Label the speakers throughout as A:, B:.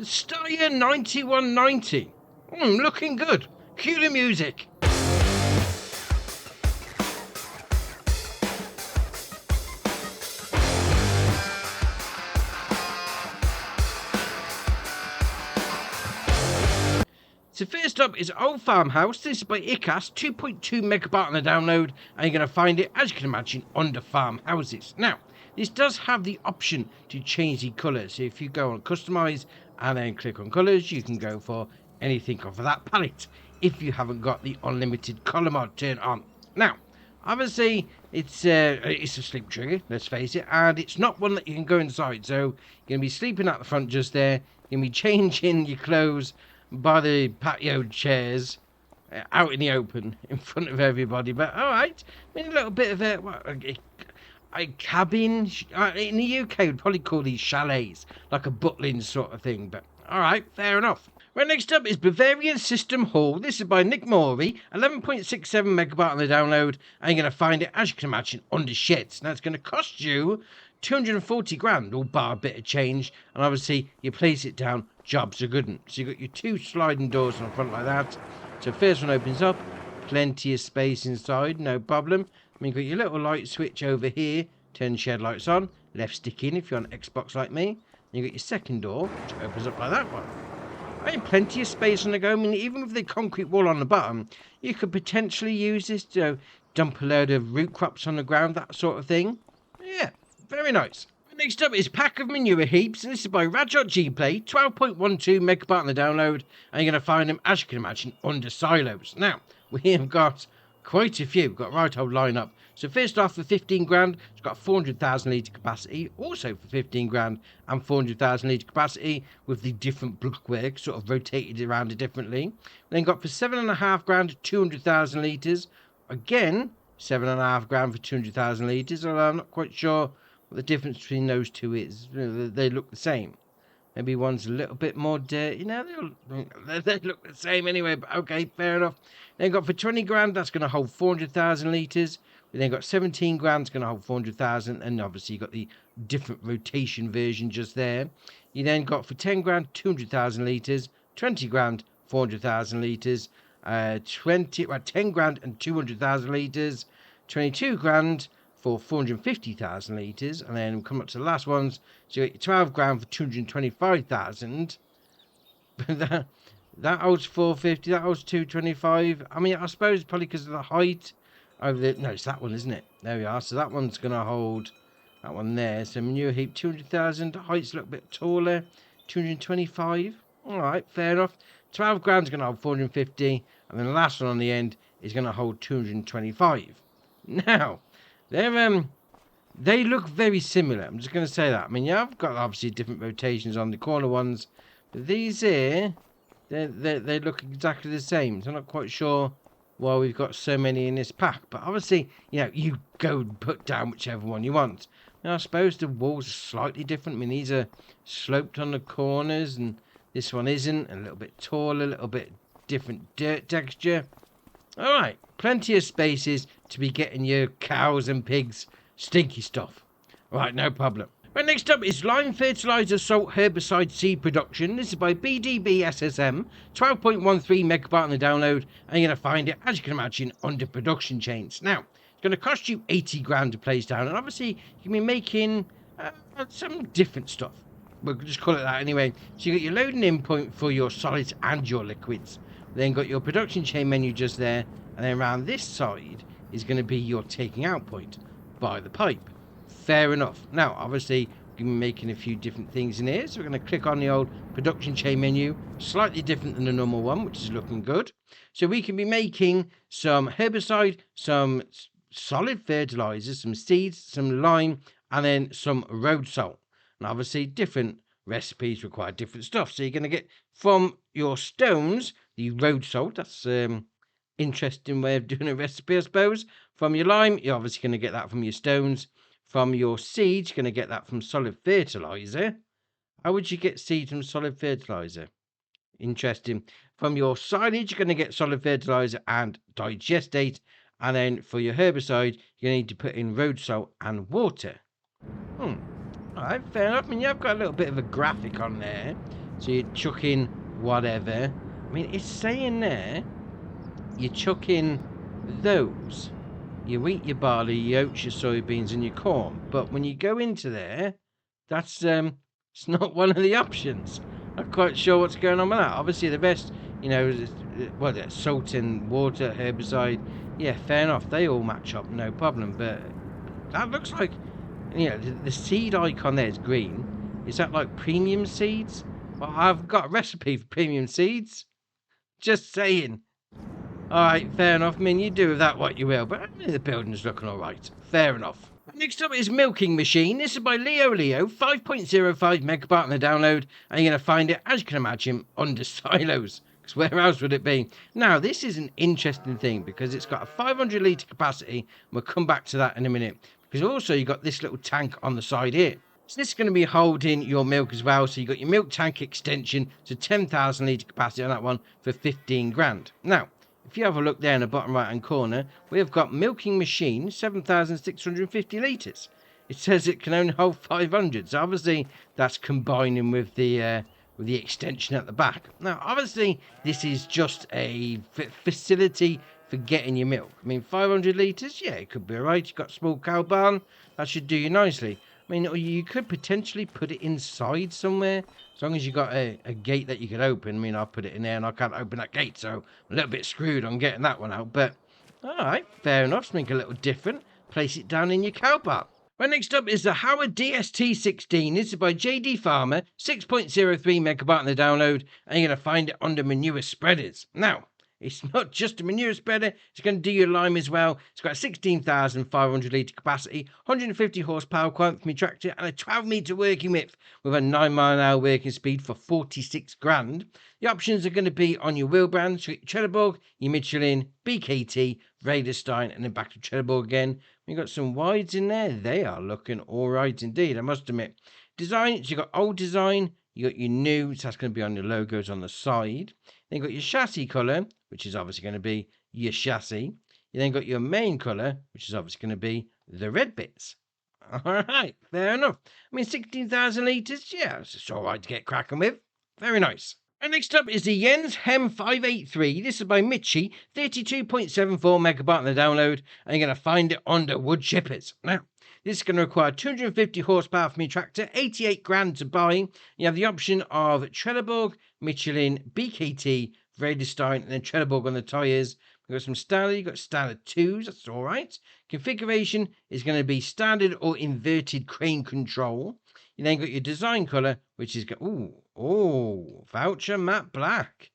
A: Steyr 9190. Looking good. Cue the music. So first up is Old Farmhouse. This is by ICAS, 2.2 megabyte on the download, and you're going to find it, as you can imagine, under farmhouses. Now, this does have the option to change the colours. So if you go on Customise and then click on Colours, you can go for anything off of that palette if you haven't got the unlimited colour mod turned on. Now, obviously, it's a sleep trigger, let's face it, and it's not one that you can go inside. So you're going to be sleeping at the front just there. You're going to be changing your clothes by the patio chairs out in the open in front of everybody. But all right, I mean, a little bit of a cabin in the UK would probably call these chalets, like a Butlins sort of thing. But all right, fair enough. Right, next up is Bavarian System Hall. This is by Nick Morey, 11.67 megabyte on the download, and you're going to find it, as you can imagine, under sheds. Now it's going to cost you 240 grand, all bar a bit of change, and obviously you place it down, jobs are good. So you've got your two sliding doors on the front like that. So first one opens up, plenty of space inside, no problem. I mean, you've got your little light switch over here, turn shed lights on, left stick in if you're on Xbox like me. You've got your second door, which opens up like that one. I mean, plenty of space on the go. I mean, even with the concrete wall on the bottom, you could potentially use this to dump a load of root crops on the ground, that sort of thing. Yeah, very nice. Next up is Pack of Manure Heaps, and this is by Rajot G-Play, 12.12 megabyte on the download, and you're going to find them, as you can imagine, under silos. Now, we have got quite a few, got right old lineup. So first off, for 15 grand, it's got 400,000 litre capacity, also for 15 grand and 400,000 litre capacity with the different blockwork sort of rotated around it differently. Then got for 7.5 grand, 200,000 litres, again, 7.5 grand for 200,000 litres, although I'm not quite sure what the difference between those two is. They look the same. Maybe one's a little bit more dirty. You know, they look the same anyway, but okay, fair enough. Then got for 20 grand, that's going to hold 400,000 litres. We then got 17 grand, it's going to hold 400,000. And obviously you got the different rotation version just there. You then got for 10 grand, 200,000 litres. 20 grand, 400,000 litres. 10 grand and 200,000 litres. 22 grand for 450,000 litres, and then come up to the last ones. So you got 12 grand for 225,000. that holds 450. That holds 225. I mean, I suppose probably because of the height over the. No, it's that one, isn't it? There we are. So that one's going to hold that one there. So manure heap 200,000. Height's a little bit taller. 225. All right, fair enough. 12 grand's going to hold 450, and then the last one on the end is going to hold 225. Now, they look very similar. I'm just going to say that. I mean, yeah, I've got obviously different rotations on the corner ones, but these here, they look exactly the same. So I'm not quite sure why we've got so many in this pack. But obviously, you know, you go and put down whichever one you want. Now, I suppose the walls are slightly different. I mean, these are sloped on the corners, and this one isn't. A little bit taller, a little bit different dirt texture. All right, plenty of spaces to be getting your cows and pigs stinky stuff. Right, no problem. Right, next up is Lime Fertilizer Salt Herbicide Seed Production. This is by BDB SSM, 12.13 megabyte on the download, and you're going to find it, as you can imagine, under production chains. Now, it's going to cost you 80 grand to place down, and obviously you can be making some different stuff. We'll just call it that anyway. So you got your loading in point for your solids and your liquids. Then got your production chain menu just there, and then around this side is going to be your taking out point by the pipe. Fair enough. Now, obviously, we're making a few different things in here, so we're going to click on the old production chain menu, slightly different than the normal one, which is looking good. So we can be making some herbicide, some solid fertilizers, some seeds, some lime, and then some road salt. And obviously, different recipes require different stuff. So you're going to get from your stones the road salt. That's interesting way of doing a recipe, I suppose. From your lime, you're obviously going to get that from your stones. From your seeds, you're going to get that from solid fertilizer. How would you get seeds from solid fertilizer? Interesting. From your silage, you're going to get solid fertilizer and digestate. And then for your herbicide, you need to put in road salt and water. All right, fair enough. I mean, yeah, I've got a little bit of a graphic on there So you chuck in whatever. I mean, it's saying there, you chuck in those. You wheat, your barley, your oats, your soybeans, and your corn. But when you go into there, that's it's not one of the options. Not quite sure what's going on with that. Obviously, the best, salt and water, herbicide. Yeah, fair enough. They all match up, no problem. But that looks like, the seed icon there is green. Is that like premium seeds? Well, I've got a recipe for premium seeds. Just saying. Alright, fair enough. I mean, you do with that what you will, but I mean, the building's looking alright. Fair enough. Next up is Milking Machine. This is by Leo, 5.05 megabyte on the download, and you're going to find it, as you can imagine, under silos. Because where else would it be? Now, this is an interesting thing, because it's got a 500 litre capacity, and we'll come back to that in a minute. Because also, you've got this little tank on the side here. So this is going to be holding your milk as well. So you've got your milk tank extension to 10,000 litre capacity on that one for 15 grand. Now, if you have a look there in the bottom right hand corner, we have got Milking Machine 7,650 litres. It says it can only hold 500, so obviously that's combining with the extension at the back. Now obviously this is just a facility for getting your milk. I mean, 500 litres, yeah, it could be alright. You've got a small cow barn, that should do you nicely. I mean, you could potentially put it inside somewhere, as long as you got a gate that you could open. I mean, I'll put it in there and I can't open that gate, so I'm a little bit screwed on getting that one out. But, alright, fair enough. Something a little different. Place it down in your cow barn. Right, next up is the Hawe DST16. This is by JD Farmer, 6.03 megabyte on the download, and you're going to find it under manure spreaders. Now, it's not just a manure spreader, it's going to do your lime as well. It's got a 16,500 litre capacity, 150 horsepower quite from your tractor, and a 12 metre working width with a 9 mile an hour working speed for 46 grand. The options are going to be on your wheel brand, so Trelleborg, your Michelin, BKT, Vredestein, and then back to Trelleborg again. You've got some wides in there. They are looking alright indeed, I must admit. Design, so you've got old design, you got your new, so that's going to be on your logos on the side. Then you've got your chassis colour, which is obviously going to be your chassis. You then got your main colour, which is obviously going to be the red bits. Alright, fair enough. I mean, 16,000 litres, yeah, it's alright to get cracking with. Very nice. And next up is the Jenz HEM583. This is by Mitchie, 32.74 megabyte on the download, and you're going to find it under wood chippers. Now, this is going to require 250 horsepower from your tractor, 88 grand to buy. You have the option of Trelleborg, Michelin, BKT, Vredestein, and then Trelleborg on the tyres. We've got some standard, you've got standard 2s, that's all right. Configuration is going to be standard or inverted crane control. You then got your design colour, which is, voucher matte black.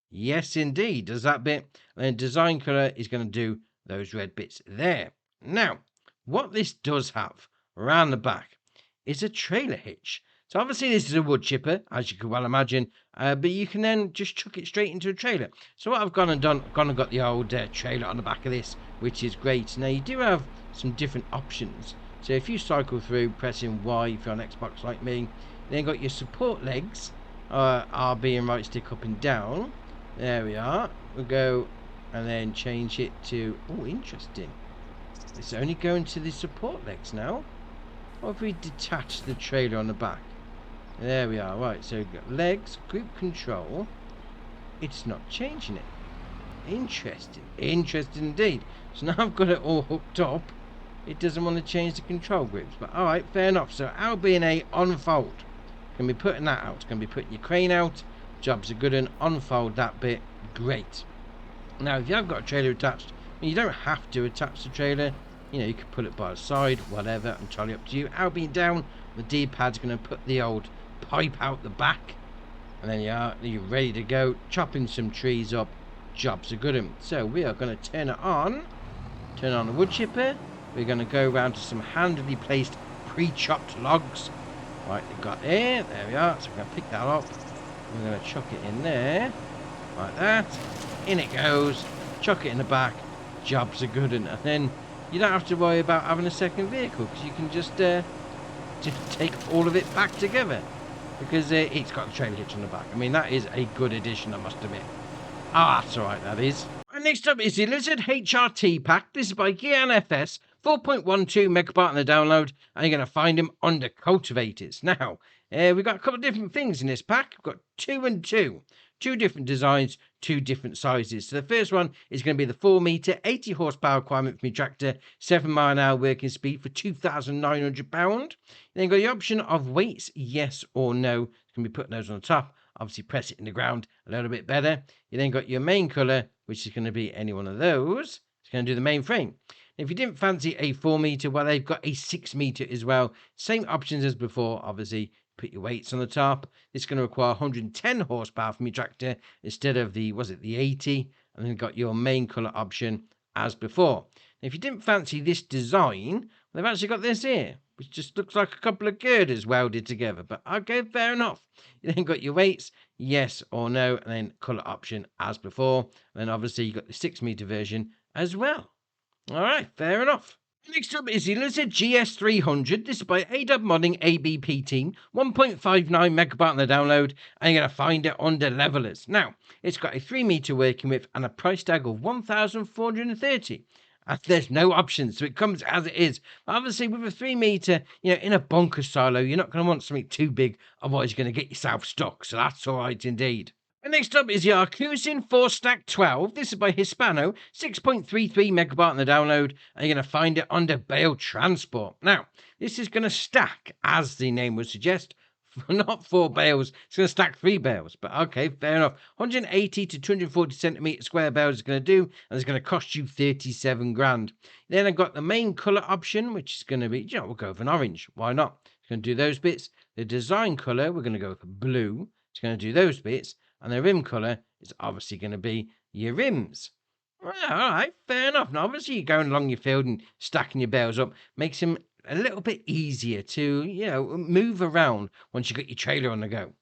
A: Yes, indeed, does that bit. And then design colour is going to do those red bits there. Now, what this does have around the back is a trailer hitch. So obviously this is a wood chipper, as you can well imagine, but you can then just chuck it straight into a trailer. So what I've gone and got the old trailer on the back of this, which is great. Now you do have some different options. So if you cycle through pressing Y if you're on Xbox like me, then got your support legs, RB and right stick up and down. There we are. We'll go and then change it to, oh, interesting. It's only going to the support legs now. What if we detach the trailer on the back? There we are. Right, so we've got legs, group control. It's not changing it. Interesting. Interesting indeed. So now I've got it all hooked up. It doesn't want to change the control groups. But alright, fair enough. So LB&A unfold. Can be putting that out. Can be putting your crane out. Jobs are good and unfold that bit. Great. Now if you have got a trailer attached, you don't have to attach the trailer. You can put it by the side, whatever, entirely up to you. LB down, the D-pad's going to put the old pipe out the back. And then you're ready to go. Chopping some trees up. Jobs are good one. So we are going to turn it on. Turn on the wood chipper. We're going to go around to some handily placed pre-chopped logs. Right, they've got there. There we are. So we're going to pick that up. We're going to chuck it in there. Like that. In it goes. Chuck it in the back. Jobs are good one. And then you don't have to worry about having a second vehicle, because you can just take all of it back together, because it's got the trailer hitch on the back. I mean, that is a good addition, I must admit. That's alright, that is. And next up is the Lizard HRT Pack. This is by Gian FS, 4.12 megabyte on the download, and you're going to find him under cultivators. Now, We've got a couple of different things in this pack. We've got 2 and 2. 2 different designs, 2 different sizes. So the first one is going to be the 4 metre, 80 horsepower requirement for my tractor, 7 mile an hour working speed for £2,900. Then got the option of weights, yes or no. It's going to be putting those on the top. Obviously press it in the ground a little bit better. You then got your main colour, which is going to be any one of those. It's going to do the main frame. If you didn't fancy a 4 metre, well, they've got a 6 metre as well. Same options as before, obviously. Put your weights on the top. This is going to require 110 horsepower from your tractor instead of the 80? And then got your main colour option as before. Now, if you didn't fancy this design, they've actually got this here, which just looks like a couple of girders welded together. But okay, fair enough. You then got your weights, yes or no, and then colour option as before. And then obviously you got the 6 metre version as well. All right, fair enough. Next up is the Lizard GS300. This is by ADub Modding ABP team. 1.59 megabyte on the download, and you're going to find it under levelers. Now, it's got a 3 metre working width and a price tag of 1,430. And there's no options, so it comes as it is. Obviously, with a 3 metre, in a bunker silo, you're not going to want something too big, otherwise you're going to get yourself stuck. So that's all right indeed. And next up is the Arcusin Forstack 12. This is by Hispano, 6.33 megabyte on the download, and you're going to find it under bale transport. Now, this is going to stack, as the name would suggest, not 4 bales. It's going to stack 3 bales, but okay, fair enough. 180 to 240 centimetre square bales is going to do, and it's going to cost you 37 grand. Then I've got the main colour option, which is going to be, we'll go with an orange. Why not? It's going to do those bits. The design colour, we're going to go with blue. It's going to do those bits. And the rim colour is obviously going to be your rims. Well, all right, fair enough. Now, obviously, you're going along your field and stacking your bales up makes them a little bit easier to, move around once you got your trailer on the go.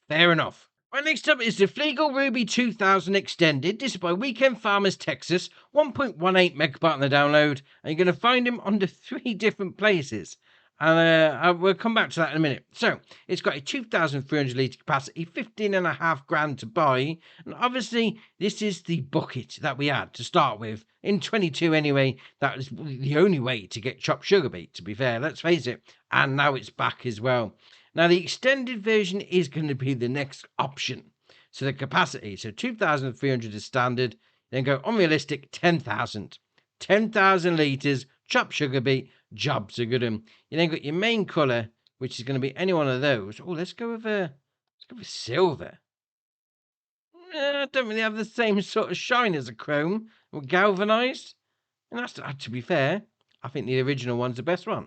A: Fair enough. Right, next up is the Fliegl Ruby 2000 Extended. This is by Weekend Farmers Texas. 1.18 megabyte on the download. And you're going to find them under 3 different places. And we'll come back to that in a minute. So, it's got a 2,300 litre capacity, 15.5 grand to buy. And obviously, this is the bucket that we had to start with. In 22 anyway, that was the only way to get chopped sugar beet, to be fair. Let's face it. And now it's back as well. Now, the extended version is going to be the next option. So, the capacity. So, 2,300 is standard. Then go unrealistic, 10,000. 10,000 litres, chopped sugar beet. Jobs are good. You then got your main colour, which is going to be any one of those. Oh, let's go with silver. I don't really have the same sort of shine as a chrome or galvanised. And that's, to be fair, I think the original one's the best one.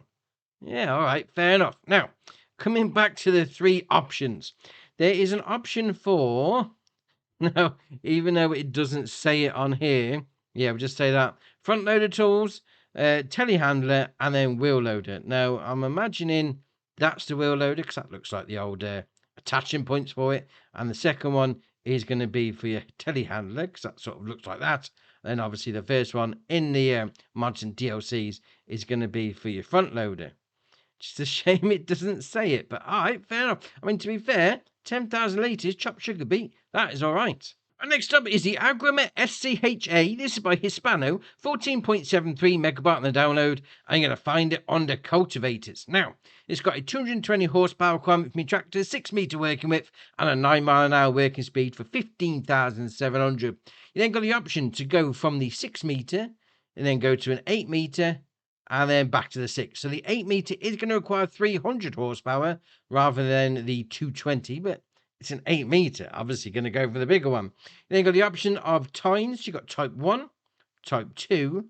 A: Yeah, all right, fair enough. Now, coming back to the 3 options, there is an option for. Now, even though it doesn't say it on here, we'll just say that front loader tools. Telehandler and then wheel loader. Now I'm imagining that's the wheel loader because that looks like the old attaching points for it, and the second one is going to be for your telehandler because that sort of looks like that. And then obviously the first one in the mods and DLCs is going to be for your front loader. Just a shame it doesn't say it, but all right, fair enough. I mean, to be fair, 10,000 litres chopped sugar beet, that is all right. And next up is the Agromet SCHA. This is by Hispano, 14.73 megabyte on the download. I'm going to find it under cultivators. Now, it's got a 220 horsepower requirement for my tractor, 6 metre working width, and a 9 mile an hour working speed for 15,700. You then got the option to go from the 6 metre, and then go to an 8 metre, and then back to the 6. So the 8 metre is going to require 300 horsepower rather than the 220, but it's an 8 metre, obviously going to go for the bigger one. Then you've got the option of tines. You've got type 1, type 2,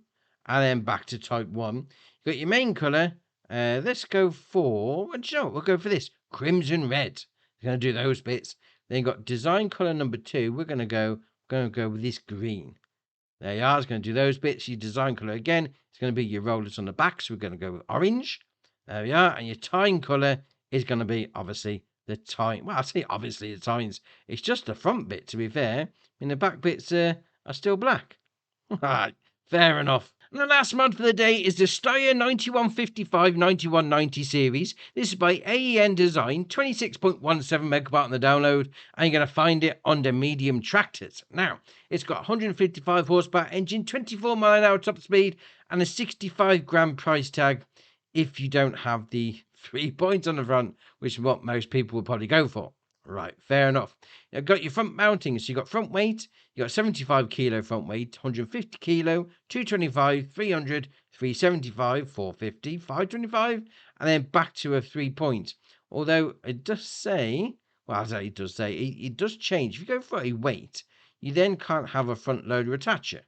A: and then back to type 1. You've got your main colour. Let's go for, we'll go for this, crimson red. We're going to do those bits. Then you've got design colour number 2. We're going to go with this green. There you are. It's going to do those bits. Your design colour again, it's going to be your rollers on the back. So we're going to go with orange. There we are. And your tine colour is going to be, obviously, the tine. Well, I say obviously the tines. It's just the front bit, to be fair. And the back bits are still black. Alright, fair enough. And the last mod for the day is the Steyr 9155-9190 series. This is by AEN Design, 26.17 megabyte on the download, and you're going to find it under medium tractors. Now, it's got 155 horsepower engine, 24 mile an hour top speed, and a 65 grand price tag if you don't have the 3 points on the front, which is what most people would probably go for. Right, fair enough. You've got your front mounting, so you've got front weight, you've got 75 kilo front weight, 150 kilo, 225, 300, 375, 450, 525, and then back to a 3 point. Although it does say, well, as it does say, it does change. If you go for a weight, you then can't have a front loader attacher.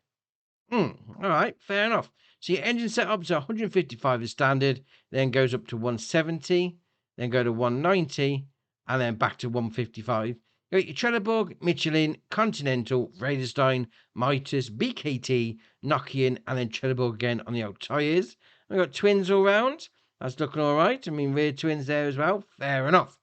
A: All right, fair enough. So your engine setup is 155 is standard, then goes up to 170, then go to 190, and then back to 155. You got your Trelleborg, Michelin, Continental, Vredestein, Mitas, BKT, Nokian, and then Trelleborg again on the old tyres. We've got twins all round. That's looking all right. I mean, rear twins there as well. Fair enough.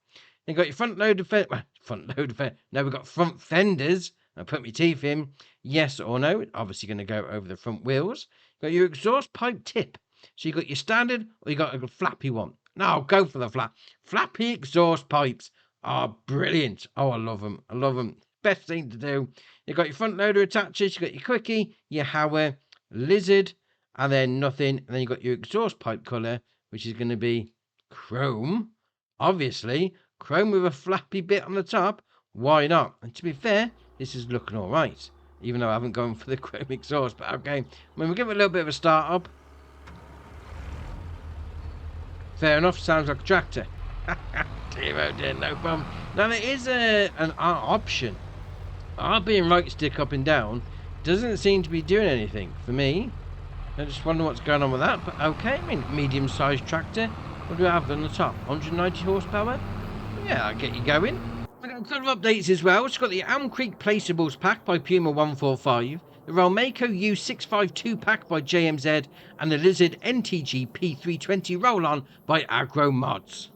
A: Then got your front loader No, we've got front fenders. I put my teeth in. Yes or no. Obviously going to go over the front wheels. Got your exhaust pipe tip. So you got your standard or you got a flappy one. No, go for the flappy exhaust pipes are brilliant. Oh, I love them. I love them. Best thing to do. You got your front loader attachers. You got your quickie, your Hawe, lizard, and then nothing. And then you got your exhaust pipe colour, which is going to be chrome. Obviously, chrome with a flappy bit on the top. Why not? And to be fair, this is looking all right. Even though I haven't gone for the chrome exhaust, but okay. I mean, we'll give it a little bit of a start up. Fair enough, sounds like a tractor. Dear, oh dear, no problem. Now there is an option. Our being right stick up and down doesn't seem to be doing anything for me. I just wonder what's going on with that, but okay. I mean, medium-sized tractor. What do we have on the top? 190 horsepower? Yeah, I'll get you going. We've got a couple of updates as well. It's got the Elm Creek Placeables pack by Puma 145, the Rolmaco U652 pack by JMZ, and the Lizard NTG P320 roll-on by Agro Mods.